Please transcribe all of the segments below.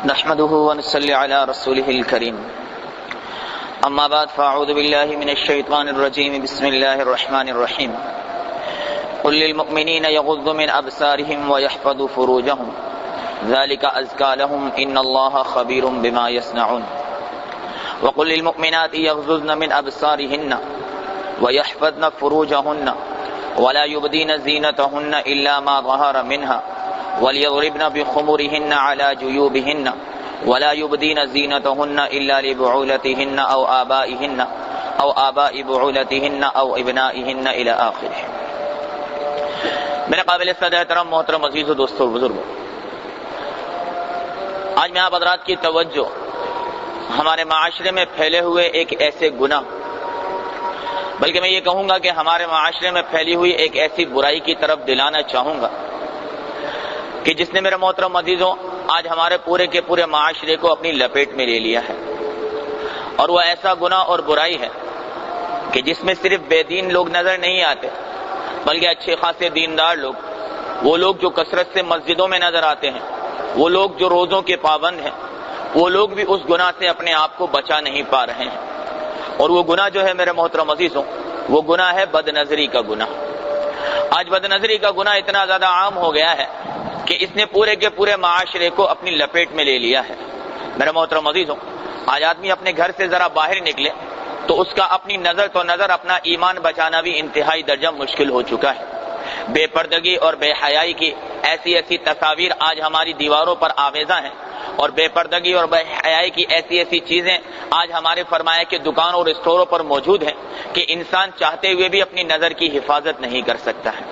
نحمده ونصلي على رسوله الكريم اما بعد فاعوذ بالله من الشيطان الرجيم بسم الله الرحمن الرحيم قل للمؤمنين يغضوا من ابصارهم ويحفظوا فروجهم ذلك ازكى لهم ان الله خبير بما يصنعون وقل للمؤمنات يغضضن من ابصارهن ويحفظن فروجهن ولا يبدين زينتهن الا ما ظهر منها وَلْيَضْرِبْنَ بِخُمُرِهِنَّ عَلَى جُيُوبِهِنَّ وَلَا يُبْدِينَ زِينَتَهُنَّ إِلَّا لِبُعُولَتِهِنَّ أَوْ آبَائِهِنَّ أَوْ آبَاءِ بُعُولَتِهِنَّ أَوْ أَبْنَائِهِنَّ إِلَى آخِرِهِ۔ میرے قابل صدر احترام محترم عزیز و دوستو بزرگوں، آج میں آپ حضرات کی توجہ ہمارے معاشرے میں پھیلے ہوئے ایک ایسے گناہ، بلکہ میں یہ کہوں گا کہ ہمارے معاشرے میں پھیلی ہوئی ایک ایسی برائی کی طرف دلانا چاہوں گا کہ جس نے میرے محترم عزیزوں آج ہمارے پورے کے پورے معاشرے کو اپنی لپیٹ میں لے لیا ہے، اور وہ ایسا گناہ اور برائی ہے کہ جس میں صرف بے دین لوگ نظر نہیں آتے، بلکہ اچھے خاصے دیندار لوگ، وہ لوگ جو کثرت سے مسجدوں میں نظر آتے ہیں، وہ لوگ جو روزوں کے پابند ہیں، وہ لوگ بھی اس گناہ سے اپنے آپ کو بچا نہیں پا رہے ہیں۔ اور وہ گناہ جو ہے میرے محترم عزیزوں، وہ گناہ ہے بد نظری کا گناہ۔ آج بد نظری کا گناہ اتنا زیادہ عام ہو گیا ہے کہ اس نے پورے کے پورے معاشرے کو اپنی لپیٹ میں لے لیا ہے۔ میرے محترم عزیزوں، آج آدمی اپنے گھر سے ذرا باہر نکلے تو اس کا اپنی نظر تو نظر اپنا ایمان بچانا بھی انتہائی درجہ مشکل ہو چکا ہے۔ بے پردگی اور بے حیائی کی ایسی ایسی تصاویر آج ہماری دیواروں پر آویزاں ہیں، اور بے پردگی اور بے حیائی کی ایسی ایسی چیزیں آج ہمارے فرمایا کہ دکانوں اور اسٹوروں پر موجود ہیں کہ انسان چاہتے ہوئے بھی اپنی نظر کی حفاظت نہیں کر سکتا ہے۔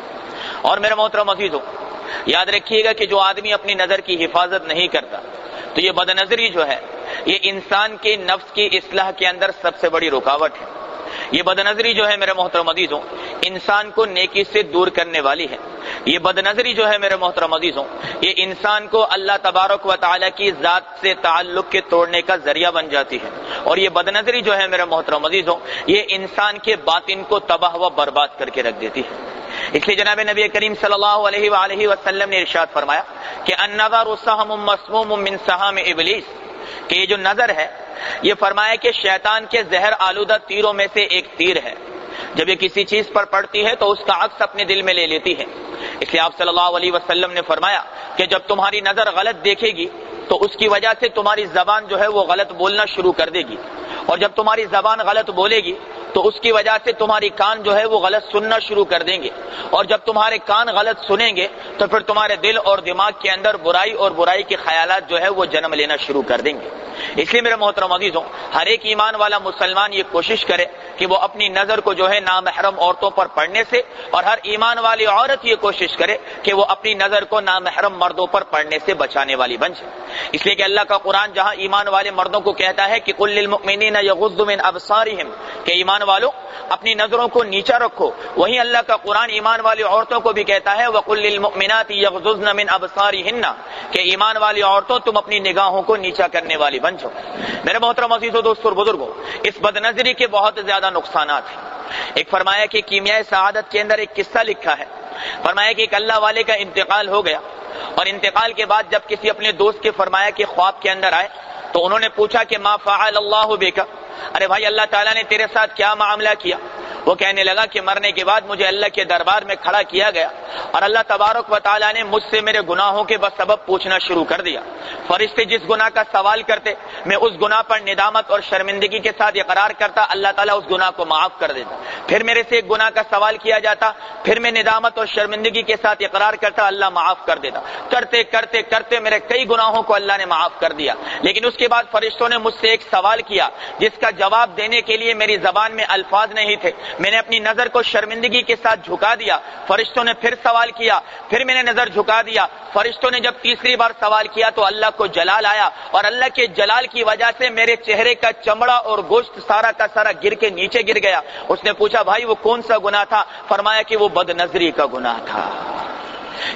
اور میرے محترم عزیزوں، یاد رکھیے گا کہ جو آدمی اپنی نظر کی حفاظت نہیں کرتا تو یہ بد نظری جو ہے یہ انسان کے نفس کی اصلاح کے اندر سب سے بڑی رکاوٹ ہے۔ یہ بد نظری جو ہے میرے محترم عزیزوں انسان کو نیکی سے دور کرنے والی ہے۔ یہ بد نظری جو ہے میرے محترم عزیزوں یہ انسان کو اللہ تبارک و تعالی کی ذات سے تعلق کے توڑنے کا ذریعہ بن جاتی ہے۔ اور یہ بد نظری جو ہے میرے محترم عزیزوں یہ انسان کے باطن کو تباہ و برباد کر کے رکھ دیتی ہے۔ اس لیے جناب نبی کریم صلی اللہ علیہ وآلہ وسلم نے ارشاد فرمایا کہ النظر سہم مسموم من سہام ابلیس، کہ یہ جو نظر ہے یہ فرمایا کہ شیطان کے زہر آلودہ تیروں میں سے ایک تیر ہے۔ جب یہ کسی چیز پر پڑتی ہے تو اس کا عکس اپنے دل میں لے لیتی ہے۔ اس لیے آپ صلی اللہ علیہ وسلم نے فرمایا کہ جب تمہاری نظر غلط دیکھے گی تو اس کی وجہ سے تمہاری زبان جو ہے وہ غلط بولنا شروع کر دے گی، اور جب تمہاری زبان غلط بولے گی تو اس کی وجہ سے تمہاری کان جو ہے وہ غلط سننا شروع کر دیں گے، اور جب تمہارے کان غلط سنیں گے تو پھر تمہارے دل اور دماغ کے اندر برائی اور برائی کے خیالات جو ہے وہ جنم لینا شروع کر دیں گے۔ اس لیے میرے محترم عزیزوں ہر ایک ایمان والا مسلمان یہ کوشش کرے کہ وہ اپنی نظر کو جو ہے نامحرم عورتوں پر پڑنے سے، اور ہر ایمان والی عورت یہ کوشش کرے کہ وہ اپنی نظر کو نامحرم مردوں پر پڑنے سے بچانے والی بن جائے۔ اس لیے کہ اللہ کا قرآن جہاں ایمان والے مردوں کو کہتا ہے کہ قل للمؤمنین یغضوا من ابصارہم، کہ ایمان والوں اپنی نظروں کو نیچا رکھو، وہیں اللہ کا قرآن ایمان والی عورتوں کو بھی کہتا ہے وقل للمؤمنات یغضضن من ابصارہن، کہ ایمان والی عورتوں تم اپنی نگاہوں کو نیچا کرنے والی بن جاؤ۔ میرے محترم عزیزو دوستو اور بزرگوں، اس بد نظری کے بہت زیادہ نقصانات ہیں۔ ایک فرمایا کہ کیمیائے سعادت کے اندر ایک قصہ لکھا ہے، فرمایا کہ ایک اللہ والے کا انتقال ہو گیا، اور انتقال کے بعد جب کسی اپنے دوست کے فرمایا کہ خواب کے اندر آئے تو انہوں نے پوچھا کہ ما فعل اللہ بک، ارے بھائی اللہ تعالیٰ نے تیرے ساتھ کیا معاملہ کیا؟ وہ کہنے لگا کہ مرنے کے بعد مجھے اللہ کے دربار میں کھڑا کیا گیا، اور اللہ تبارک و تعالیٰ نے مجھ سے میرے گناہوں کے سبب پوچھنا شروع کر دیا۔ فرشتے جس گناہ کا سوال کرتے میں اس گناہ پر ندامت اور شرمندگی کے ساتھ اقرار کرتا، اللہ تعالیٰ اس گناہ کو معاف کر دیتا۔ پھر میرے سے ایک گناہ کا سوال کیا جاتا، پھر میں ندامت اور شرمندگی کے ساتھ اقرار کرتا، اللہ معاف کر دیتا۔ کرتے کرتے کرتے میرے کئی گناہوں کو اللہ نے معاف کر دیا، لیکن اس کے بعد فرشتوں نے مجھ سے ایک سوال کیا جس کا جواب دینے کے لیے میری زبان میں الفاظ نہیں تھے، میں نے اپنی نظر کو شرمندگی کے ساتھ جھکا دیا۔ فرشتوں نے پھر سوال کیا، پھر میں نے نظر جھکا دیا۔ فرشتوں نے جب تیسری بار سوال کیا تو اللہ کو جلال آیا، اور اللہ کے جلال کی وجہ سے میرے چہرے کا چمڑا اور گوشت سارا کا سارا گر کے نیچے گر گیا۔ اس نے پوچھا بھائی وہ کون سا گناہ تھا؟ فرمایا کہ وہ بد نظری کا گناہ تھا۔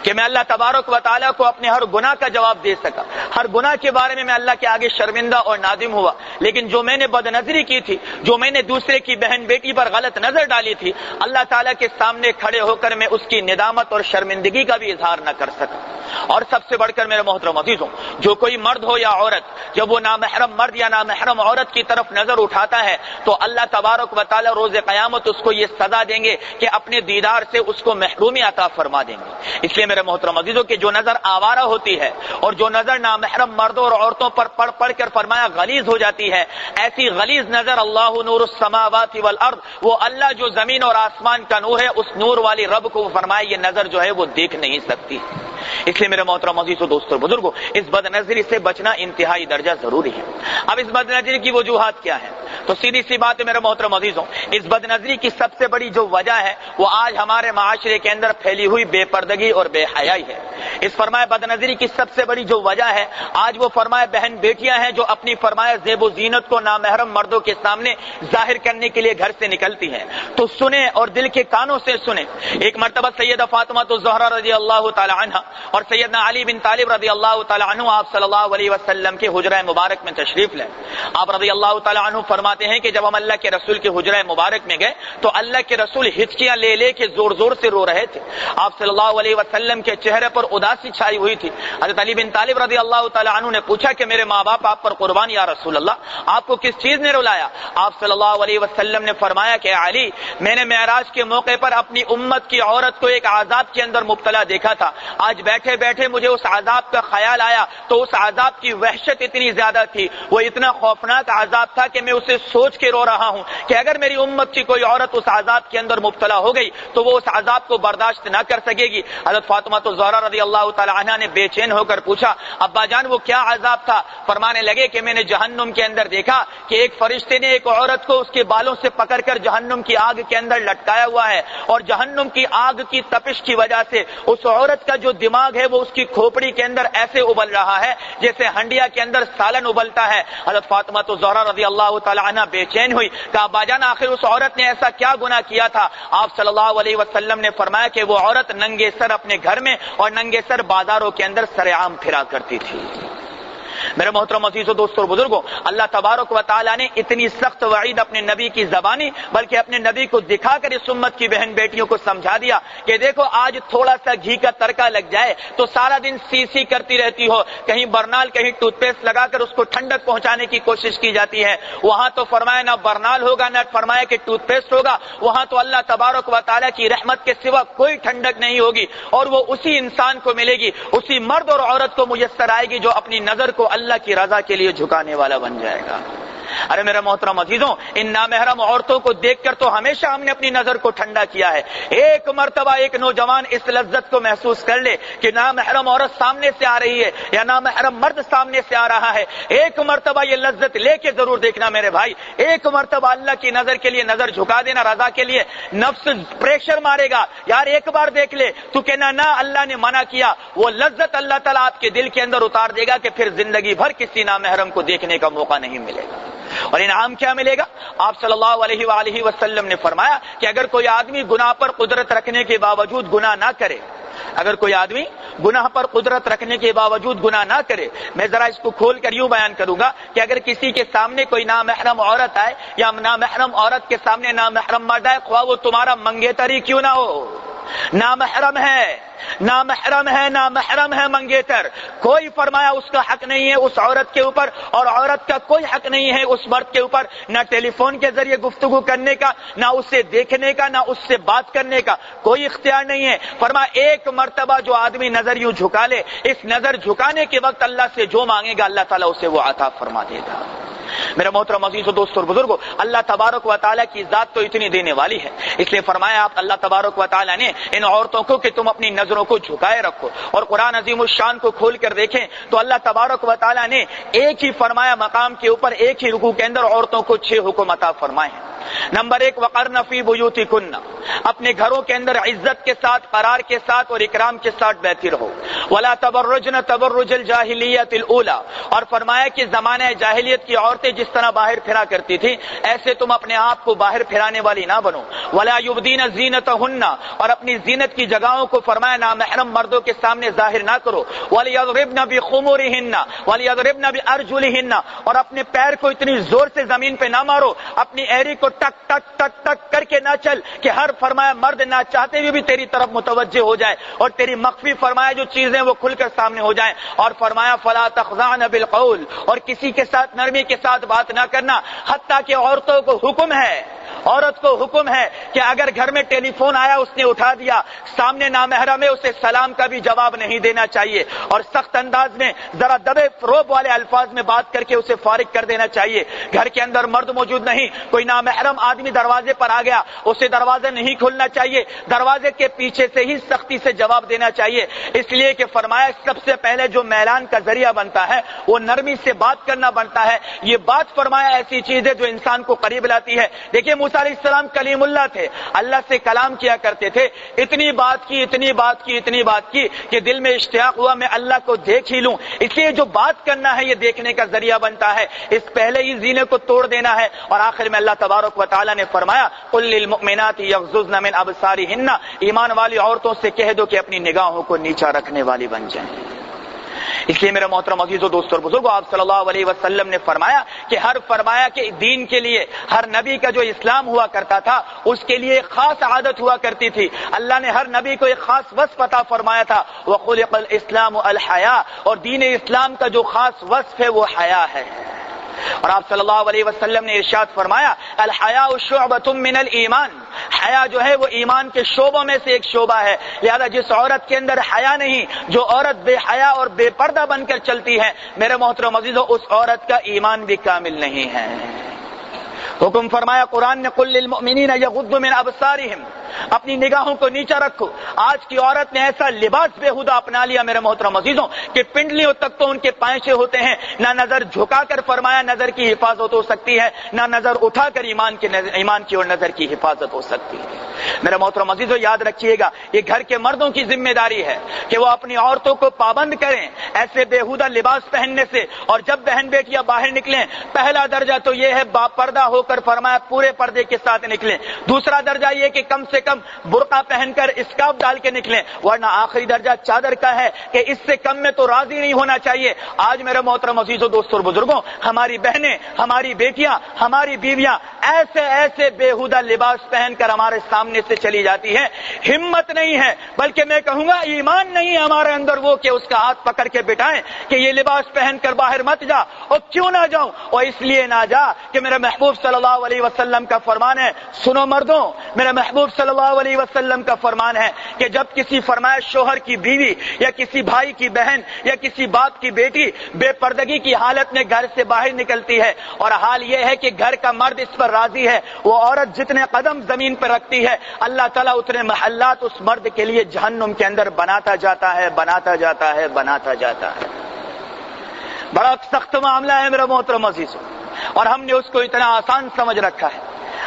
کہ میں اللہ تبارک و تعالیٰ کو اپنے ہر گناہ کا جواب دے سکا، ہر گناہ کے بارے میں اللہ کے آگے شرمندہ اور نادم ہوا، لیکن جو میں نے بد نظری کی تھی، جو میں نے دوسرے کی بہن بیٹی پر غلط نظر ڈالی تھی، اللہ تعالیٰ کے سامنے کھڑے ہو کر میں اس کی ندامت اور شرمندگی کا بھی اظہار نہ کر سکا۔ اور سب سے بڑھ کر میرے محترم عزیزوں، جو کوئی مرد ہو یا عورت، جب وہ نامحرم مرد یا نامحرم عورت کی طرف نظر اٹھاتا ہے تو اللہ تبارک و تعالیٰ روز قیامت اس کو یہ سزا دیں گے کہ اپنے دیدار سے اس کو محرومی عطا فرما دیں گے۔ اس لیے میرے محترم عزیزوں کہ جو نظر آوارہ ہوتی ہے اور جو نظر نامحرم مردوں اور عورتوں پر پڑھ کر فرمایا غلیظ ہو جاتی ہے، ایسی غلیظ نظر اللہ نور السماوات والارض، وہ اللہ جو زمین اور آسمان کا نور ہے، اس نور والی رب کو فرمایا یہ نظر جو ہے وہ دیکھ نہیں سکتی۔ اس لیے میرے محترم عزیزوں دوستوں اور بزرگوں، اس بد نظری سے بچنا انتہائی درجہ ضروری ہے۔ اب اس بد نظری کی وجوہات کیا ہے؟ تو سیدھی سی بات ہے میرے محترم عزیزوں، اس بد نظری کی سب سے بڑی جو وجہ ہے وہ آج ہمارے معاشرے کے اندر پھیلی ہوئی بے پردگی اور بے حیائی ہے۔ اس فرمایا بد نظری کی سب سے بڑی جو وجہ ہے، آج وہ فرمایا بہن بیٹیاں ہیں جو اپنی فرمایا زیب و زینت کو نامحرم مردوں کے سامنے ظاہر کرنے کے لیے گھر سے نکلتی ہیں۔ تو سنیں اور دل کے کانوں سے سنیں، ایک مرتبہ سیدہ فاطمہ الزہرا رضی اللہ تعالی عنہا اور سیدنا علی بن طالب رضی اللہ تعالی عنہ آپ صلی اللہ علیہ وسلم کے حجرہ مبارک میں تشریف لیں۔ آپ رضی اللہ تعالی عنہ فرماتے ہیں کہ جب ہم اللہ کے رسول کے حجرہ مبارک میں گئے تو اللہ کے رسول ہچکیاں لے لے کے زور زور سے رو رہے تھے۔ آپ صلی اللہ علیہ وسلم کے چہرے پر اداسی چھائی ہوئی تھی۔ حضرت علی بن طالب رضی اللہ تعالی عنہ نے پوچھا کہ میرے ماں باپ آپ پر قربان یا رسول اللہ، آپ کو کس چیز نے رلایا؟ آپ صلی اللہ علیہ وسلم نے فرمایا کہ علی، میں نے معراج کے موقع پر اپنی امت کی عورت کو ایک عذاب کے اندر مبتلا دیکھا تھا، آج بیٹھے بیٹھے مجھے اس عذاب کا خیال آیا تو اس عذاب کی وحشت اتنی زیادہ تھی، وہ اتنا خوفناک عذاب تھا کہ میں اسے سوچ کے رو رہا ہوں کہ اگر میری امت کی کوئی عورت اس عذاب کے اندر مبتلا ہو گئی تو وہ اس عذاب کو برداشت نہ کر سکے گی۔ حضرت فاطمہ الزہرا رضی اللہ تعالی عنہا نے بے چین ہو کر پوچھا ابا جان وہ کیا عذاب تھا؟ فرمانے لگے کہ میں نے جہنم کے اندر دیکھا کہ ایک فرشتے نے ایک عورت کو اس کے بالوں سے پکڑ کر جہنم کی آگ کے اندر لٹکایا ہوا ہے، اور جہنم کی آگ کی تپش کی وجہ سے اس عورت کا جو دماغ ہے وہ اس کی کھوپڑی کے اندر ایسے ابل رہا ہے جیسے ہنڈیا کے اندر سالن ابلتا ہے۔ حضرت فاطمہ الزہرا رضی اللہ تعالی عنہ بے چین ہوئی، کہا ابا جان آخر اس عورت نے ایسا کیا گناہ کیا تھا؟ آپ صلی اللہ علیہ وسلم نے فرمایا کہ وہ عورت ننگے سر اپنے گھر میں اور ننگے سر بازاروں کے اندر سرعام پھرا کرتی تھی۔ میرے محترم عزیزوں دوستوں اور بزرگوں، اللہ تبارک و تعالیٰ نے اتنی سخت وعید اپنے نبی کی زبانی بلکہ اپنے نبی کو دکھا کر اس امت کی بہن بیٹیوں کو سمجھا دیا کہ دیکھو آج تھوڑا سا گھی کا تڑکا لگ جائے تو سارا دن سی سی کرتی رہتی ہو، کہیں برنال کہیں ٹوتھ پیسٹ لگا کر اس کو ٹھنڈک پہنچانے کی کوشش کی جاتی ہے۔ وہاں تو فرمایا نہ برنال ہوگا نہ فرمایا کہ ٹوتھ پیسٹ ہوگا، وہاں تو اللہ تبارک و تعالیٰ کی رحمت کے سوا کوئی ٹھنڈک نہیں ہوگی، اور وہ اسی انسان کو ملے گی، اسی مرد اور عورت کو میسر آئے گی جو اپنی نظر کو اللہ کی رضا کے لیے جھکانے والا بن جائے گا۔ ارے میرے محترم عزیزوں، ان نامحرم عورتوں کو دیکھ کر تو ہمیشہ ہم نے اپنی نظر کو ٹھنڈا کیا ہے۔ ایک مرتبہ ایک نوجوان اس لذت کو محسوس کر لے کہ نامحرم عورت سامنے سے آ رہی ہے یا نامحرم مرد سامنے سے آ رہا ہے، ایک مرتبہ یہ لذت لے کے ضرور دیکھنا میرے بھائی، ایک مرتبہ اللہ کی نظر کے لیے نظر جھکا دینا، رضا کے لیے۔ نفس پریشر مارے گا یار ایک بار دیکھ لے، تو کہنا نہ اللہ نے منع کیا، وہ لذت اللہ تعالیٰ آپ کے دل کے اندر اتار دے گا کہ پھر زندگی بھر کسی نامحرم کو دیکھنے کا موقع نہیں ملے گا۔ اور انعام کیا ملے گا؟ آپ صلی اللہ علیہ وآلہ وسلم نے فرمایا کہ اگر کوئی آدمی گناہ پر قدرت رکھنے کے باوجود گناہ نہ کرے، اگر کوئی آدمی گناہ پر قدرت رکھنے کے باوجود گناہ نہ کرے، میں ذرا اس کو کھول کر یوں بیان کروں گا کہ اگر کسی کے سامنے کوئی نامحرم عورت آئے یا نامحرم عورت کے سامنے نامحرم مرد آئے، خواہ وہ تمہارا منگیتر ہی کیوں نہ ہو، نامحرم ہے، نامحرم ہے، نامحرم ہے منگیتر، کوئی فرمایا اس کا حق نہیں ہے اس عورت کے اوپر، اور عورت کا کوئی حق نہیں ہے اس مرد کے اوپر، نہ ٹیلی فون کے ذریعے گفتگو کرنے کا، نہ اسے دیکھنے کا، نہ اس سے بات کرنے کا، کوئی اختیار نہیں ہے۔ فرمایا ایک مرتبہ جو آدمی نظر یوں جھکا لے، اس نظر جھکانے کے وقت اللہ سے جو مانگے گا اللہ تعالیٰ اسے وہ عطا فرما دے گا۔ میرے محترم عزیزوں دوستوں اور بزرگوں، اللہ تبارک و تعالیٰ کی ذات تو اتنی دینے والی ہے، اس لیے فرمایا آپ اللہ تبارک و تعالیٰ نے ان عورتوں کو کہ تم اپنی نظروں کو جھکائے رکھو، اور قرآن عظیم الشان کو کھول کر دیکھیں تو اللہ تبارک و تعالیٰ نے ایک ہی فرمایا مقام کے اوپر ایک ہی رکوع کے اندر عورتوں کو 6 حکم عطا فرمائے ہیں۔ نمبر 1 وقرن فی بیوتکن، اپنے گھروں کے اندر عزت کے ساتھ، قرار کے ساتھ اور اکرام کے ساتھ بیٹھی رہو. ولا تبرجن تبرج الجاہلیت الاولی، اور فرمایا کہ زمانہ جاہلیت کی عورتیں جس طرح باہر پھرا کرتی تھی ایسے تم اپنے آپ کو باہر پھرانے والی نہ بنو. ولا یبدین زینتہن، اور اپنی زینت کی جگہوں کو فرمایا نامحرم مردوں کے سامنے ظاہر نہ کرو. ولیضربن بخمورہن ولیضربن بارجلہن، اور اپنے پیر کو اتنی زور سے زمین پہ نہ مارو، اپنی ایری کو ٹک ٹک ٹک ٹک کر کے نہ چل کہ ہر فرمایا مرد نہ چاہتے ہوئے بھی تیری طرف متوجہ ہو جائے اور تیری مخفی فرمایا جو چیزیں وہ کھل کر سامنے ہو جائیں. اور فرمایا فلا تخضعن بالقول، اور کسی کے ساتھ نرمی کے ساتھ بات نہ کرنا، حتیٰ کہ عورتوں کو حکم ہے، عورت کو حکم ہے کہ اگر گھر میں ٹیلی فون آیا اس نے اٹھا دیا، سامنے نامحرم ہے، اسے سلام کا بھی جواب نہیں دینا چاہیے اور سخت انداز میں ذرا دبے فروب والے الفاظ میں بات کر کے اسے فارغ کر دینا چاہیے. گھر کے اندر مرد موجود نہیں، کوئی نامحرم آدمی دروازے پر آ گیا، اسے دروازہ نہیں کھولنا چاہیے، دروازے کے پیچھے سے ہی سختی سے جواب دینا چاہیے. اس لیے کہ فرمایا سب سے پہلے جو میلان کا ذریعہ بنتا ہے وہ نرمی سے بات کرنا بنتا ہے. یہ بات فرمایا ایسی چیز ہے جو انسان کو قریب لاتی ہے. دیکھیے موسیٰ علیہ السلام کلیم اللہ تھے، اللہ سے کلام کیا کرتے تھے، اتنی بات کی کہ دل میں اشتیاق ہوا میں اللہ کو دیکھ ہی لوں. اس لیے جو بات کرنا ہے یہ دیکھنے کا ذریعہ بنتا ہے، اس پہلے ہی زینے کو توڑ دینا ہے. اور آخر میں اللہ تبارک و تعالیٰ نے فرمایا قل للمؤمنات یغضضن من ابصارہن، ایمان والی عورتوں سے کہہ دو کہ اپنی نگاہوں کو نیچا رکھنے والی بن جائیں. اس لیے میرے محترم عزیزو دوستو اور بزرگوں، آپ صلی اللہ علیہ وسلم نے فرمایا کہ فرمایا کہ دین کے لیے ہر نبی کا جو اسلام ہوا کرتا تھا اس کے لیے ایک خاص عادت ہوا کرتی تھی. اللہ نے ہر نبی کو ایک خاص وصف عطا فرمایا تھا، وخلق الاسلام الحیا، اور دین اسلام کا جو خاص وصف ہے وہ حیا ہے. اور آپ صلی اللہ علیہ وسلم نے ارشاد فرمایا الحیاء شعبۃ من الایمان، حیا جو ہے وہ ایمان کے شعبوں میں سے ایک شعبہ ہے. لہذا جس عورت کے اندر حیا نہیں، جو عورت بے حیا اور بے پردہ بن کر چلتی ہے، میرے محترم عزیزو اس عورت کا ایمان بھی کامل نہیں ہے. حکم فرمایا قرآن نے قل للمؤمنین یغضوا من ابصارہم، اپنی نگاہوں کو نیچا رکھو. آج کی عورت نے ایسا لباس بےہودہ اپنا لیا میرے محترم عزیزوں کہ پنڈلیوں تک تو ان کے پائچے ہوتے ہیں. نہ نظر جھکا کر فرمایا نظر کی حفاظت ہو سکتی ہے، نہ نظر اٹھا کر ایمان کی اور نظر کی حفاظت ہو سکتی ہے. میرے محترم عزیزوں یاد رکھیے گا یہ گھر کے مردوں کی ذمہ داری ہے کہ وہ اپنی عورتوں کو پابند کریں ایسے بےہودہ لباس پہننے سے. اور جب بہن بیٹیاں باہر نکلیں پہلا درجہ تو یہ ہے با پردہ ہو کر فرمایا پورے پردے کے ساتھ نکلیں. دوسرا درجہ یہ کہ کم سے کم برقع پہن کر اسکارف ڈال کے نکلیں، ورنہ آخری درجہ چادر کا ہے کہ اس سے کم میں تو راضی نہیں ہونا چاہیے. آج میرے محترم عزیزوں دوستوں اور بزرگوں، ہماری بہنیں، ہماری بیٹیاں، ہماری بیویاں ایسے بےہودہ لباس پہن کر ہمارے سامنے سے چلی جاتی ہیں. ہمت نہیں ہے، بلکہ میں کہوں گا ایمان نہیں ہے ہمارے اندر وہ کہ اس کا ہاتھ پکڑ کے بٹھائیں کہ یہ لباس پہن کر باہر مت جا. اور کیوں نہ جاؤں؟ اور اس لیے نہ جا کہ میرے محبوب صلی اللہ علیہ وسلم کا فرمان ہے، سنو مردوں، میرے محبوب صلی اللہ علیہ وسلم کا فرمان ہے کہ جب کسی فرمایا شوہر کی بیوی یا کسی بھائی کی بہن یا کسی باپ کی بیٹی بے پردگی کی حالت میں گھر سے باہر نکلتی ہے اور حال یہ ہے کہ گھر کا مرد اس پر راضی ہے، وہ عورت جتنے قدم زمین پر رکھتی ہے اللہ تعالیٰ اتنے محلات اس مرد کے لیے جہنم کے اندر بناتا جاتا ہے. بڑا سخت معاملہ ہے میرا محترم عزیزوں، اور ہم نے اس کو اتنا آسان سمجھ رکھا ہے.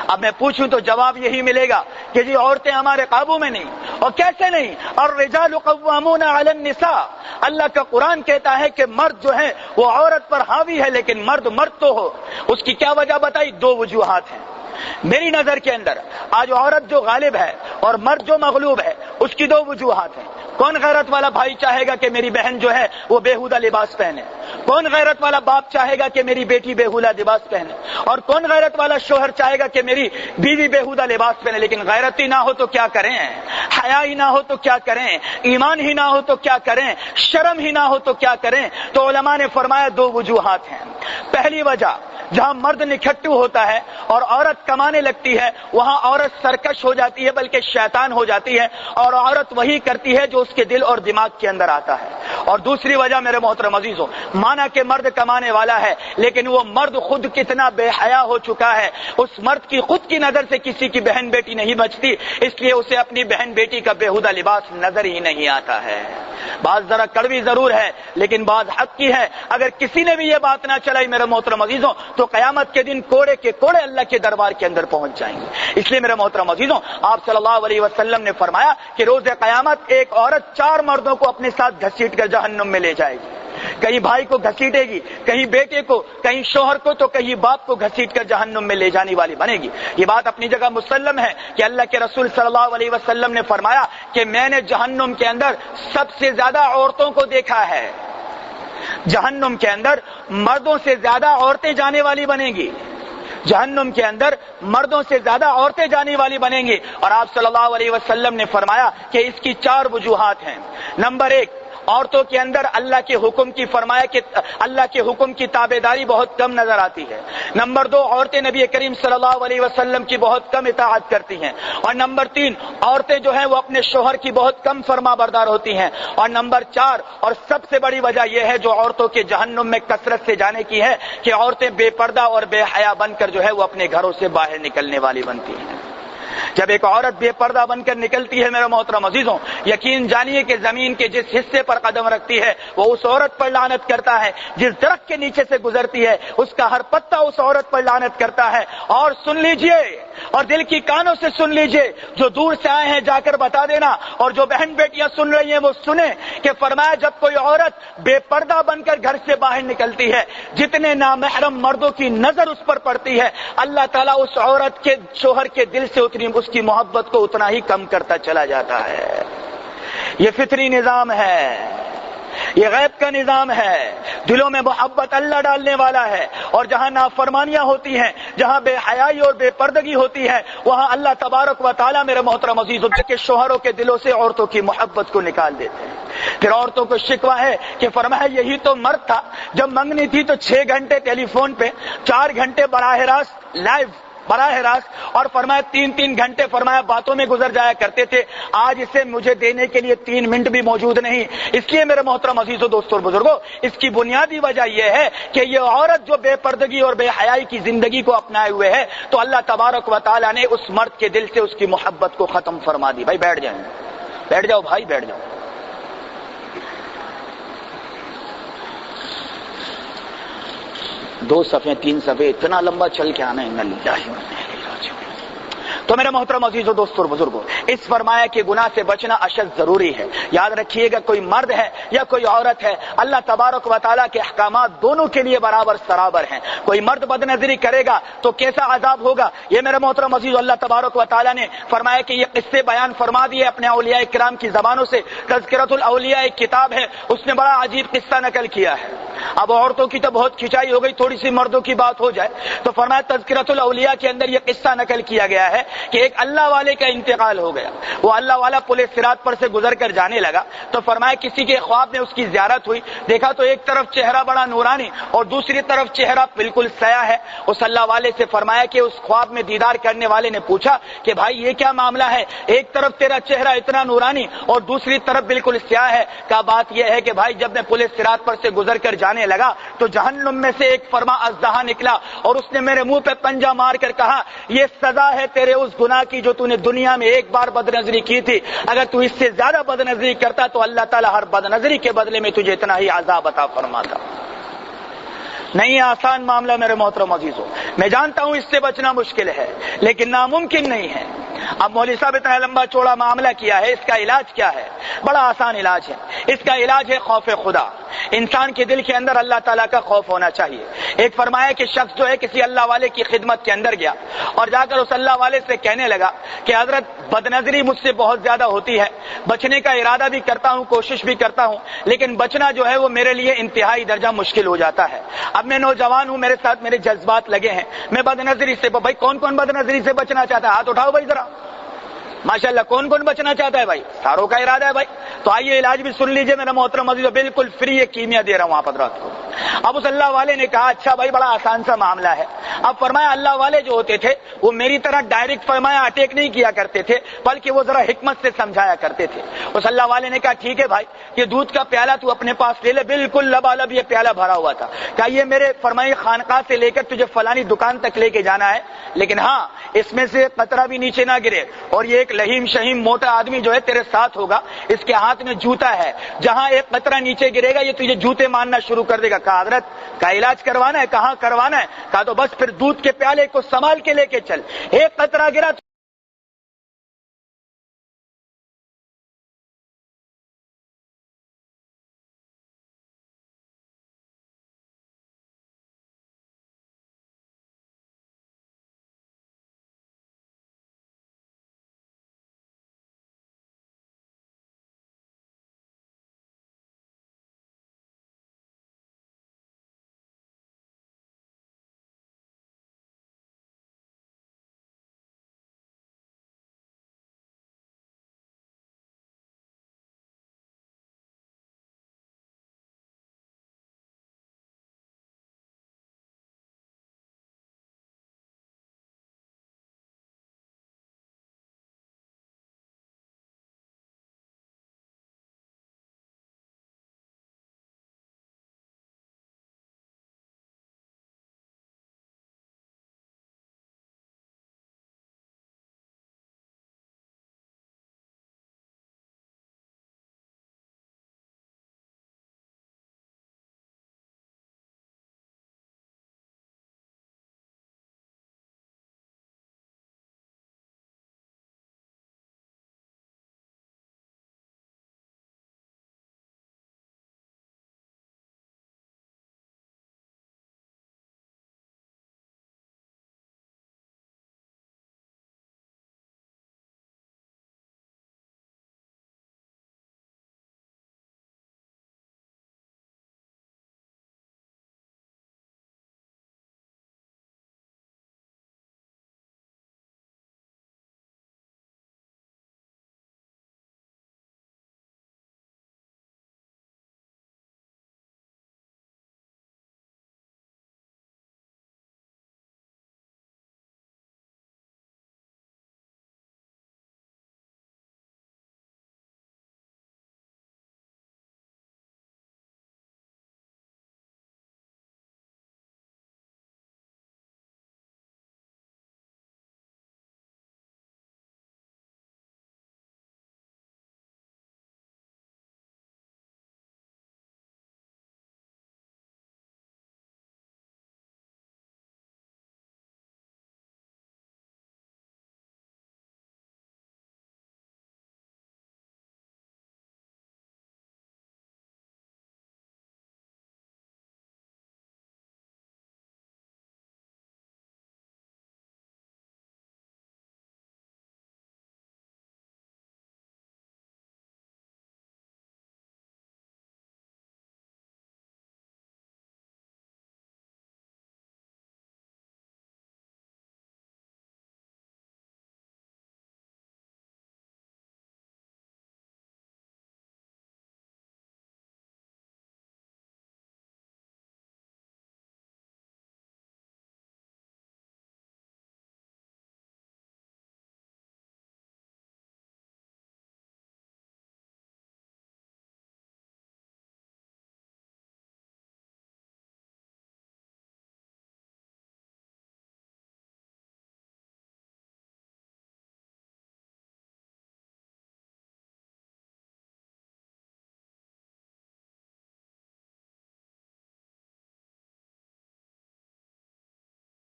اب میں پوچھوں تو جواب یہی ملے گا کہ جی عورتیں ہمارے قابو میں نہیں. اور کیسے نہیں؟ الرجال قوامون علی النساء، اللہ کا قرآن کہتا ہے کہ مرد جو ہے وہ عورت پر حاوی ہے، لیکن مرد تو ہو. اس کی کیا وجہ بتائی؟ دو وجوہات ہیں میری نظر کے اندر. آج عورت جو غالب ہے اور مرد جو مغلوب ہے اس کی دو وجوہات ہیں. کون غیرت والا بھائی چاہے گا کہ میری بہن جو ہے وہ بےہودہ لباس پہنے؟ کون غیرت والا باپ چاہے گا کہ میری بیٹی بےہودہ لباس پہنے؟ اور کون غیرت والا شوہر چاہے گا کہ میری بیوی بےہودہ لباس پہنے؟ لیکن غیرت ہی نہ ہو تو کیا کریں، حیا ہی نہ ہو تو کیا کریں، ایمان ہی نہ ہو تو کیا کریں، شرم ہی نہ ہو تو کیا کریں؟ تو علماء نے فرمایا دو وجوہات ہیں. پہلی وجہ، جہاں مرد نکھٹو ہوتا ہے اور عورت کمانے لگتی ہے وہاں عورت سرکش ہو جاتی ہے، بلکہ شیطان ہو جاتی ہے، اور عورت وہی کرتی ہے جو اس کے دل اور دماغ کے اندر آتا ہے. اور دوسری وجہ میرے محترم عزیزوں، مانا کہ مرد کمانے والا ہے لیکن وہ مرد خود کتنا بے حیا ہو چکا ہے، اس مرد کی خود کی نظر سے کسی کی بہن بیٹی نہیں بچتی، اس لیے اسے اپنی بہن بیٹی کا بیہودہ لباس نظر ہی نہیں آتا ہے۔ بات ذرا کڑوی ضرور ہے لیکن بات حق کی ہے، اگر کسی نے بھی یہ بات نہ چلائی میرے محترم عزیزوں تو قیامت کے دن کوڑے کے کوڑے اللہ کے دربار کے اندر پہنچ جائیں گے۔ اس لیے میرے محترم عزیزوں، آپ صلی اللہ علیہ وسلم نے فرمایا کہ روز قیامت ایک عورت 4 مردوں کو اپنے ساتھ گھسیٹ کر جہنم میں لے جائے گی، کہیں بھائی کو گھسیٹے گی، کہیں بیٹے کو، کہیں شوہر کو، تو کہیں باپ کو گھسیٹ کر جہنم میں لے جانے والی بنے گی۔ یہ بات اپنی جگہ مسلم ہے کہ اللہ کے رسول صلی اللہ علیہ وسلم نے فرمایا کہ میں نے جہنم کے اندر سب سے زیادہ عورتوں کو دیکھا ہے، جہنم کے اندر مردوں سے زیادہ عورتیں جانے والی بنیں گی، جہنم کے اندر مردوں سے زیادہ عورتیں جانے والی بنیں گی۔ اور آپ صلی اللہ علیہ وسلم نے فرمایا کہ اس کی 4 وجوہات ہیں۔ نمبر 1، عورتوں کے اندر اللہ کے حکم کی فرمایا کہ اللہ کے حکم کی تابعداری بہت کم نظر آتی ہے۔ نمبر 2، عورتیں نبی کریم صلی اللہ علیہ وسلم کی بہت کم اطاعت کرتی ہیں۔ اور نمبر 3، عورتیں جو ہیں وہ اپنے شوہر کی بہت کم فرما بردار ہوتی ہیں۔ اور نمبر 4 اور سب سے بڑی وجہ یہ ہے جو عورتوں کے جہنم میں کثرت سے جانے کی ہے کہ عورتیں بے پردہ اور بے حیا بن کر جو ہے وہ اپنے گھروں سے باہر نکلنے والی بنتی ہیں۔ جب ایک عورت بے پردہ بن کر نکلتی ہے میرے محترم عزیزوں، یقین جانیے کہ زمین کے جس حصے پر قدم رکھتی ہے وہ اس عورت پر لعنت کرتا ہے، جس درخت کے نیچے سے گزرتی ہے اس کا ہر پتا اس عورت پر لعنت کرتا ہے۔ اور سن لیجئے اور دل کی کانوں سے سن لیجئے، جو دور سے آئے ہیں جا کر بتا دینا، اور جو بہن بیٹیاں سن رہی ہیں وہ سنیں کہ فرمایا جب کوئی عورت بے پردہ بن کر گھر سے باہر نکلتی ہے، جتنے نامحرم مردوں کی نظر اس پر پڑتی ہے، اللہ تعالیٰ اس عورت کے شوہر کے دل سے اس کی محبت کو اتنا ہی کم کرتا چلا جاتا ہے۔ یہ فطری نظام ہے، یہ غیب کا نظام ہے، دلوں میں محبت اللہ ڈالنے والا ہے، اور جہاں نافرمانیاں ہوتی ہیں، جہاں بے حیائی اور بے پردگی ہوتی ہے، وہاں اللہ تبارک و تعالیٰ میرے محترم عزیزوں کے شوہروں کے دلوں سے عورتوں کی محبت کو نکال دیتے ہیں۔ پھر عورتوں کو شکوہ ہے کہ فرمایا یہی تو مرد تھا، جب منگنی تھی تو 6 گھنٹے ٹیلی فون پہ، 4 گھنٹے براہ راست لائیو براہ راست، اور فرمایا 3 گھنٹے فرمایا باتوں میں گزر جایا کرتے تھے، آج اسے مجھے دینے کے لیے 3 منٹ بھی موجود نہیں۔ اس لیے میرے محترم عزیزوں، دوستوں اور بزرگوں، اس کی بنیادی وجہ یہ ہے کہ یہ عورت جو بے پردگی اور بے حیائی کی زندگی کو اپنائے ہوئے ہے تو اللہ تبارک و تعالیٰ نے اس مرد کے دل سے اس کی محبت کو ختم فرما دی۔ بھائی بیٹھ جائیں، بیٹھ جاؤ بھائی، بیٹھ جاؤ۔ 2 صفحے 3 صفحے اتنا لمبا چل کے آنا ہے۔ تو میرے محترم عزیزوں، دوستوں اور بزرگوں، اس فرمایا کہ گناہ سے بچنا اشد ضروری ہے۔ یاد رکھیے گا، کوئی مرد ہے یا کوئی عورت ہے، اللہ تبارک و تعالیٰ کے احکامات دونوں کے لیے برابر سرابر ہیں۔ کوئی مرد بد نظری کرے گا تو کیسا عذاب ہوگا، یہ میرے محترم عزیز اللہ تبارک و تعالیٰ نے فرمایا کہ یہ قصے بیان فرما دیے اپنے اولیاء کرام کی زبانوں سے۔ تذکرۃ الاولیاء ایک کتاب ہے، اس نے بڑا عجیب قصہ نقل کیا ہے۔ اب عورتوں کی تو بہت کھچائی ہو گئی، تھوڑی سی مردوں کی بات ہو جائے تو فرمایا تذکرۃ الاولیاء کے اندر یہ قصہ نقل کیا گیا ہے کہ ایک اللہ والے کا انتقال ہو گیا۔ وہ اللہ والا پل صراط پر سے گزر کر جانے لگا تو فرمایا کسی کے خواب میں اس کی زیارت ہوئی، دیکھا تو ایک طرف چہرہ بڑا نورانی اور دوسری طرف چہرہ بالکل سیاہ ہے۔ اس اللہ والے سے فرمایا کہ اس خواب میں دیدار کرنے والے نے پوچھا کہ بھائی یہ کیا معاملہ ہے، ایک طرف تیرا چہرہ اتنا نورانی اور دوسری طرف بالکل سیاہ ہے؟ کہا بات یہ ہے کہ بھائی جب میں پل صراط پر سے گزر کر جانے لگا تو جہنم میں سے ایک فرما اژدہا نکلا اور اس نے میرے منہ پہ پنجہ مار کر کہا یہ سزا ہے تیرے اس گناہ کی جو تو نے دنیا میں ایک بار بد نظری کی تھی، اگر تو اس سے زیادہ بد نظری کرتا تو اللہ تعالیٰ ہر بد نظری کے بدلے میں تجھے اتنا ہی عذاب عطا فرماتا۔ نہیں آسان معاملہ میرے محترم عزیزوں، میں جانتا ہوں اس سے بچنا مشکل ہے لیکن ناممکن نہیں ہے۔ اب مولوی صاحب اتنا لمبا چوڑا معاملہ کیا ہے، اس کا علاج کیا ہے؟ بڑا آسان علاج ہے، اس کا علاج ہے خوف خدا۔ انسان کے دل کے اندر اللہ تعالیٰ کا خوف ہونا چاہیے۔ ایک فرمایا کہ شخص جو ہے کسی اللہ والے کی خدمت کے اندر گیا اور جا کر اس اللہ والے سے کہنے لگا کہ حضرت بد نظری مجھ سے بہت زیادہ ہوتی ہے، بچنے کا ارادہ بھی کرتا ہوں، کوشش بھی کرتا ہوں، لیکن بچنا جو ہے وہ میرے لیے انتہائی درجہ مشکل ہو جاتا ہے۔ اب میں نوجوان ہوں، میرے ساتھ میرے جذبات لگے ہیں، میں بد نظری سے، بھائی کون کون بد نظری سے بچنا چاہتا ہے؟ ہاتھ اٹھاؤ بھائی ذرا، ماشاءاللہ کون کون بچنا چاہتا ہے بھائی؟ ساروں کا ارادہ ہے بھائی. تو آئیے علاج بھی سن لیجئے میرا محترم عزیز، بالکل فری یہ کیمیا دے رہا ہوں آپ حضرات کو. اب اس اللہ والے نے کہا اچھا بھائی بڑا آسان سا معاملہ ہے. اب فرمایا اللہ والے جو ہوتے تھے وہ میری طرح ڈائریکٹ فرمایا اٹیک نہیں کیا کرتے تھے، بلکہ وہ ذرا حکمت سے سمجھایا کرتے تھے. اس اللہ والے نے کہا ٹھیک ہے بھائی یہ دودھ کا پیالہ تو اپنے پاس لے لے. بالکل لبالب یہ پیالہ بھرا ہوا تھا. کہا یہ میرے فرمائی خانقاہ سے لے کر تجھے فلانی دکان تک لے کے جانا ہے، لیکن ہاں اس میں سے قطرہ بھی نیچے نہ گرے. اور یہ ایک لہیم شہیم موٹا آدمی جو ہے تیرے ساتھ ہوگا، اس کے ہاتھ میں جوتا ہے، جہاں ایک قطرہ نیچے گرے گا یہ تجھے جوتے مارنا شروع کر دے گا. کہا حضرت کا علاج کروانا ہے؟ کہاں کروانا ہے؟ کہا تو بس پھر دودھ کے پیالے کو سنبھال کے لے کے چل، ایک قطرہ گرا